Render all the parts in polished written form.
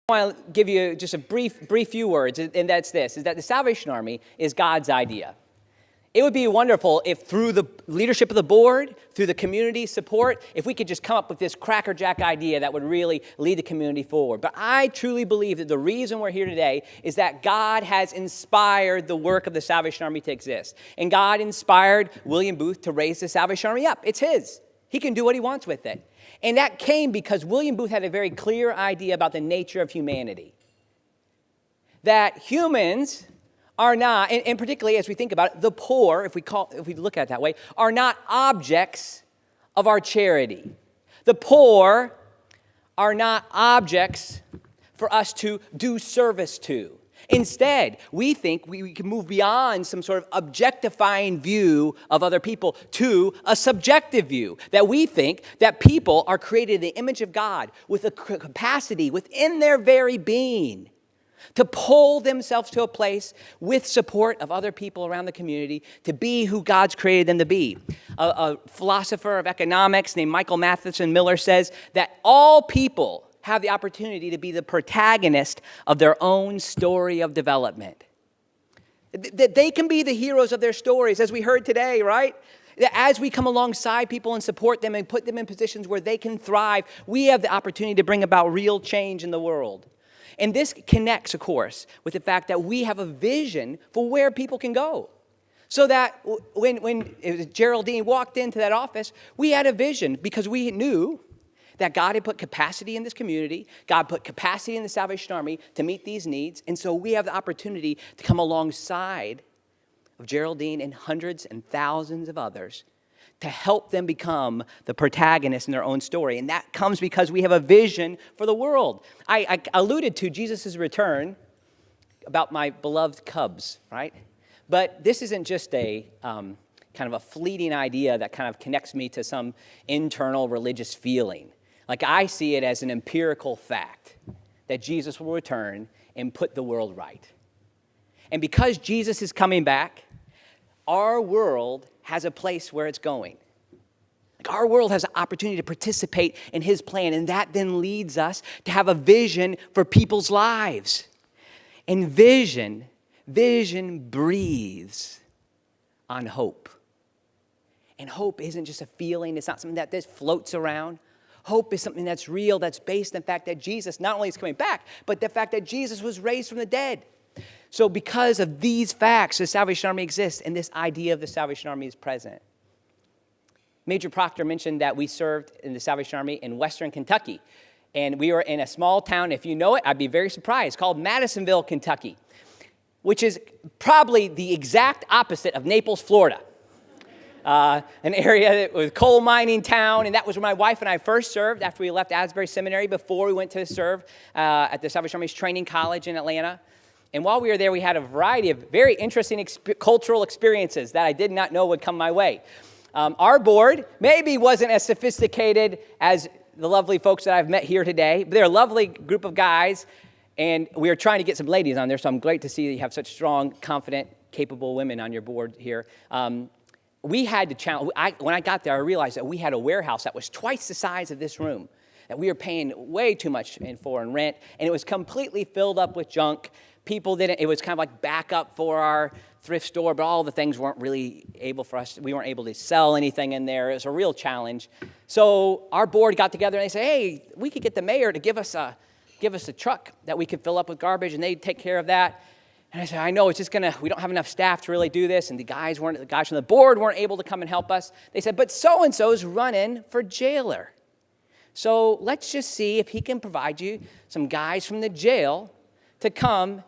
I want to give you just a brief few words, and that's this, is that the Salvation Army is God's idea. It would be wonderful if through the leadership of the board, through the community support, if we could just come up with this crackerjack idea that would really lead the community forward. But I truly believe that the reason we're here today is that God has inspired the work of the Salvation Army to exist. And God inspired William Booth to raise the Salvation Army up. It's his. He can do what he wants with it. And that came because William Booth had a very clear idea about the nature of humanity. That humans are not, and particularly as we think about it, the poor, if we look at it that way, are not objects of our charity. The poor are not objects for us to do service to. Instead, we think we can move beyond some sort of objectifying view of other people to a subjective view, that we think that people are created in the image of God with a capacity within their very being to pull themselves to a place with support of other people around the community to be who God's created them to be. A philosopher of economics named Michael Matheson Miller says that all people have the opportunity to be the protagonist of their own story of development. That they can be the heroes of their stories, as we heard today, right? That as we come alongside people and support them and put them in positions where they can thrive, we have the opportunity to bring about real change in the world. And this connects, of course, with the fact that we have a vision for where people can go. So that when Geraldine walked into that office, we had a vision because we knew that God had put capacity in this community. God put capacity in the Salvation Army to meet these needs. And so we have the opportunity to come alongside of Geraldine and hundreds and thousands of others to help them become the protagonists in their own story. And that comes because we have a vision for the world. I alluded to Jesus' return about my beloved Cubs, right? But this isn't just a kind of a fleeting idea that kind of connects me to some internal religious feeling. Like, I see it as an empirical fact that Jesus will return and put the world right. And because Jesus is coming back, our world has a place where it's going. Like, our world has an opportunity to participate in his plan, and that then leads us to have a vision for people's lives. And vision breathes on hope. And hope isn't just a feeling. It's not something that just floats around. Hope is something that's real, that's based on the fact that Jesus not only is coming back, but the fact that Jesus was raised from the dead. So because of these facts, the Salvation Army exists, and this idea of the Salvation Army is present. Major Proctor mentioned that we served in the Salvation Army in Western Kentucky. And we were in a small town, if you know it, I'd be very surprised, called Madisonville, Kentucky, which is probably the exact opposite of Naples, Florida. An area that was a coal mining town, and that was where my wife and I first served after we left Asbury Seminary before we went to serve at the Salvation Army's training college in Atlanta. And while we were there, we had a variety of very interesting cultural experiences that I did not know would come my way. Our board maybe wasn't as sophisticated as the lovely folks that I've met here today, but they're a lovely group of guys, and we are trying to get some ladies on there, so I'm great to see that you have such strong, confident, capable women on your board here. We had to challenge, when I got there, I realized that we had a warehouse that was twice the size of this room, that we were paying way too much for in rent, and it was completely filled up with junk. It was kind of like backup for our thrift store, but all the things weren't really able for us. We weren't able to sell anything in there. It was a real challenge. So our board got together and they said, hey, we could get the mayor to give us a truck that we could fill up with garbage, and they'd take care of that. And I said, I know, we don't have enough staff to really do this, and the guys from the board weren't able to come and help us. They said, but so-and-so's running for jailer. So let's just see if he can provide you some guys from the jail to come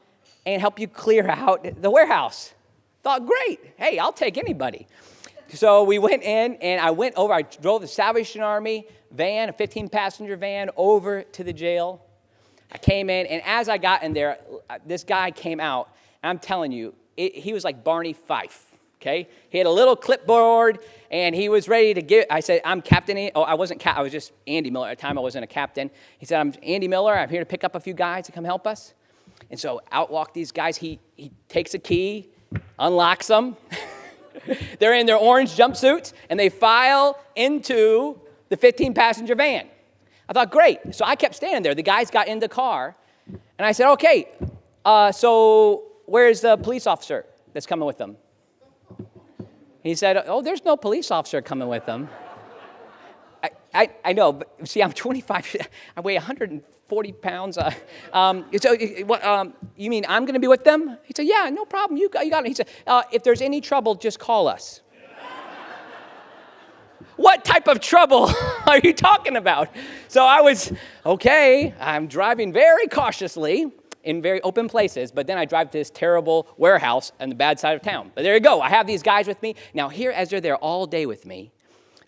and help you clear out the warehouse. Thought, great, hey, I'll take anybody. So we went in, and I drove the Salvation Army van, a 15-passenger van, over to the jail. I came in, and as I got in there, this guy came out, and I'm telling you, he was like Barney Fife, okay? He had a little clipboard, and he was ready to give. I said, I'm Captain. I was just Andy Miller at the time. I wasn't a captain. He said, I'm Andy Miller. I'm here to pick up a few guys to come help us. And so out walk these guys. He takes a key, unlocks them. They're in their orange jumpsuits, and they file into the 15-passenger van. I thought, great. So I kept standing there. The guys got in the car, And I said, okay, so where's the police officer that's coming with them? He said, oh, there's no police officer coming with them. I know, but see, I'm 25, I weigh 140 pounds. You mean I'm going to be with them? He said, yeah, no problem, you got it. He said, if there's any trouble, just call us. What type of trouble are you talking about? So I was, okay, I'm driving very cautiously in very open places, but then I drive to this terrible warehouse on the bad side of town. But there you go, I have these guys with me. Now here, as they're there all day with me,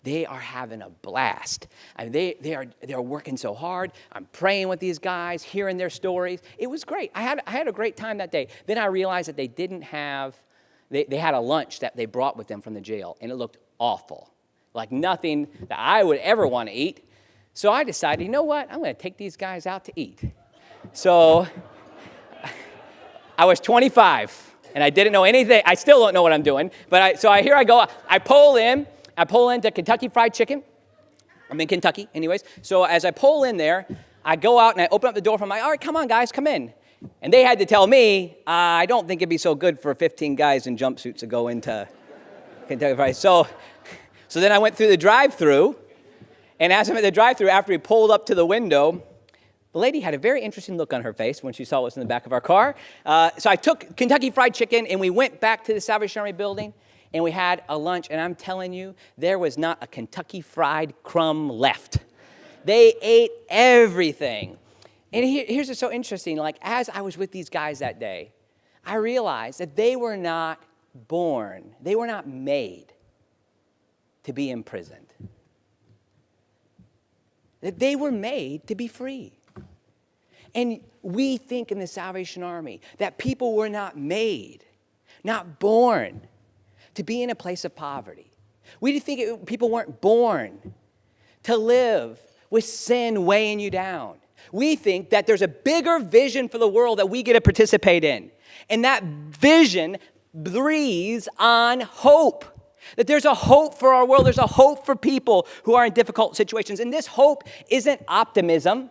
they are having a blast. I mean, they're working so hard. I'm praying with these guys, hearing their stories. It was great. I had a great time that day. Then I realized that they didn't have, they had a lunch that they brought with them from the jail, and it looked awful. Like nothing that I would ever want to eat. So I decided, you know what? I'm going to take these guys out to eat. So I was 25, and I didn't know anything. I still don't know what I'm doing. But here I go. I pull into Kentucky Fried Chicken. I'm in Kentucky anyways. So as I pull in there, I go out and I open up the door from all right, come on, guys, come in. And they had to tell me, I don't think it'd be so good for 15 guys in jumpsuits to go into Kentucky Fried. So then I went through the drive-thru, and as I'm at the drive-thru, after we pulled up to the window, the lady had a very interesting look on her face when she saw what was in the back of our car. So I took Kentucky Fried Chicken, and we went back to the Salvation Army building, and we had a lunch, and I'm telling you, there was not a Kentucky Fried crumb left. They ate everything. And here's what's so interesting. Like, as I was with these guys that day, I realized that they were not born, they were not made to be imprisoned. That they were made to be free. And we think in the Salvation Army that people were not made, not born to be in a place of poverty. We think people weren't born to live with sin weighing you down. We think that there's a bigger vision for the world that we get to participate in. And that vision breathes on hope. That there's a hope for our world. There's a hope for people who are in difficult situations. And this hope isn't optimism.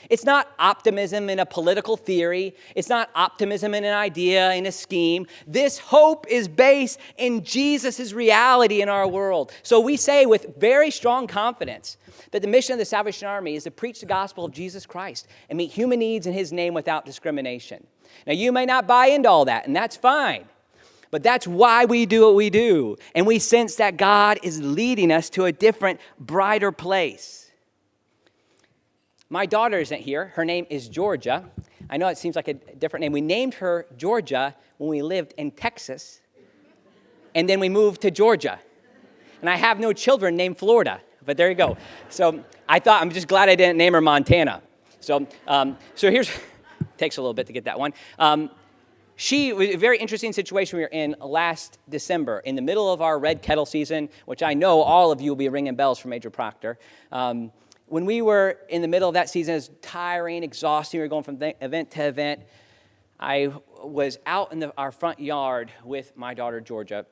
It's not optimism in a political theory. It's not optimism in an idea, in a scheme. This hope is based in Jesus' reality in our world. So we say with very strong confidence that the mission of the Salvation Army is to preach the gospel of Jesus Christ and meet human needs in his name without discrimination. Now, you may not buy into all that, and that's fine. But that's why we do what we do. And we sense that God is leading us to a different, brighter place. My daughter isn't here. Her name is Georgia. I know it seems like a different name. We named her Georgia when we lived in Texas. And then we moved to Georgia. And I have no children named Florida. But there you go. So I'm just glad I didn't name her Montana. So here's, takes a little bit to get that one. She was a very interesting situation we were in last December, in the middle of our red kettle season, which I know all of you will be ringing bells for Major Proctor. When we were in the middle of that season, it was tiring, exhausting. We were going from event to event. I was out in our front yard with my daughter, Georgia,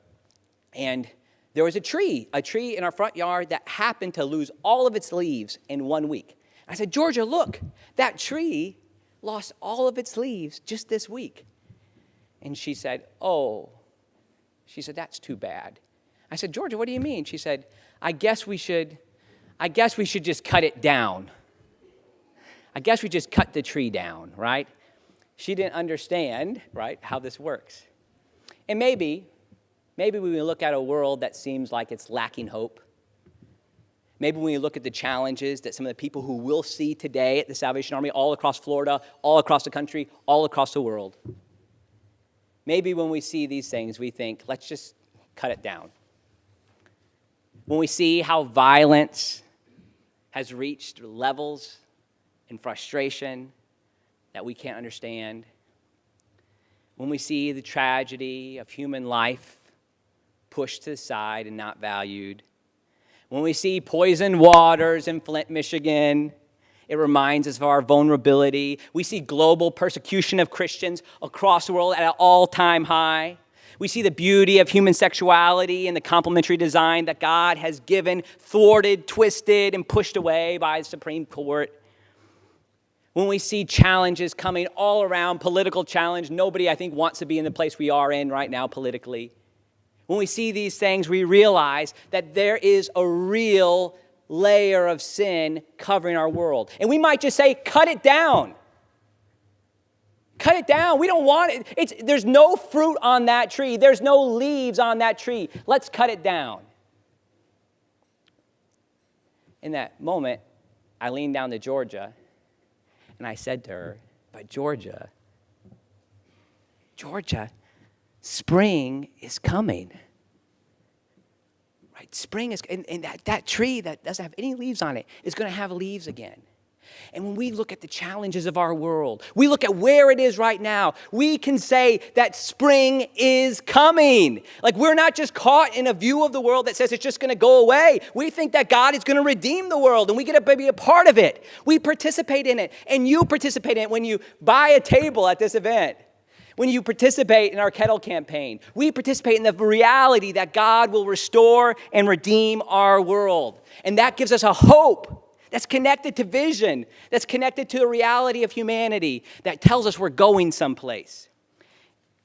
and there was a tree in our front yard that happened to lose all of its leaves in 1 week. I said, Georgia, look, that tree lost all of its leaves just this week. And she said, that's too bad. I said, Georgia, what do you mean? She said, I guess we should just cut it down. I guess we just cut the tree down, right? She didn't understand, right, how this works. And maybe when we look at a world that seems like it's lacking hope, maybe when we look at the challenges that some of the people who we'll see today at the Salvation Army all across Florida, all across the country, all across the world, maybe when we see these things, we think, let's just cut it down. When we see how violence has reached levels and frustration that we can't understand, when we see the tragedy of human life pushed to the side and not valued, when we see poisoned waters in Flint, Michigan, it reminds us of our vulnerability. We see global persecution of Christians across the world at an all-time high. We see the beauty of human sexuality and the complementary design that God has given, thwarted, twisted, and pushed away by the Supreme Court. when we see challenges coming all around, political challenge, nobody, I think, wants to be in the place we are in right now politically. When we see these things, we realize that there is a real layer of sin covering our world. And we might just say, cut it down. Cut it down. We don't want it. There's no fruit on that tree. There's no leaves on that tree. Let's cut it down. In that moment, I leaned down to Georgia, and I said to her, but Georgia, spring is coming. Right? Spring is, and that tree that doesn't have any leaves on it is going to have leaves again. And when we look at the challenges of our world, we look at where it is right now, we can say that spring is coming. Like, we're not just caught in a view of the world that says it's just going to go away. We think that God is going to redeem the world, and we get to be a part of it. We participate in it, and you participate in it when you buy a table at this event. When you participate in our kettle campaign, we participate in the reality that God will restore and redeem our world. And that gives us a hope that's connected to vision, that's connected to the reality of humanity, that tells us we're going someplace.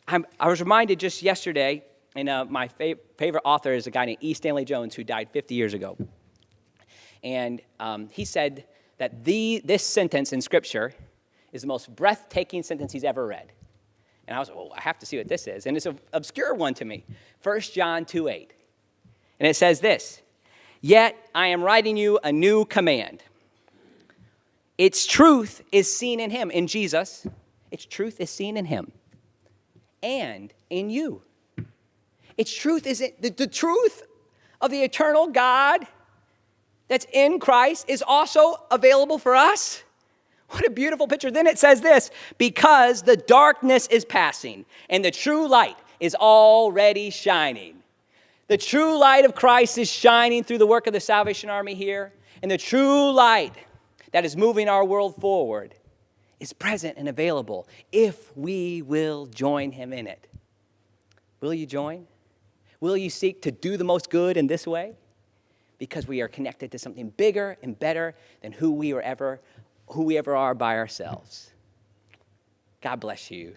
I was reminded just yesterday, and my favorite author is a guy named E. Stanley Jones, who died 50 years ago. And he said that this sentence in Scripture is the most breathtaking sentence he's ever read. And I was, well, I have to see what this is. And it's an obscure one to me. 1 John 2:8. And it says this, yet I am writing you a new command. Its truth is seen in him, in Jesus. Its truth is seen in him and in you. Its truth is the truth of the eternal God that's in Christ is also available for us. What a beautiful picture. Then it says this, because the darkness is passing and the true light is already shining. The true light of Christ is shining through the work of the Salvation Army here. And the true light that is moving our world forward is present and available if we will join him in it. Will you join? Will you seek to do the most good in this way? Because we are connected to something bigger and better than who we ever are by ourselves. God bless you.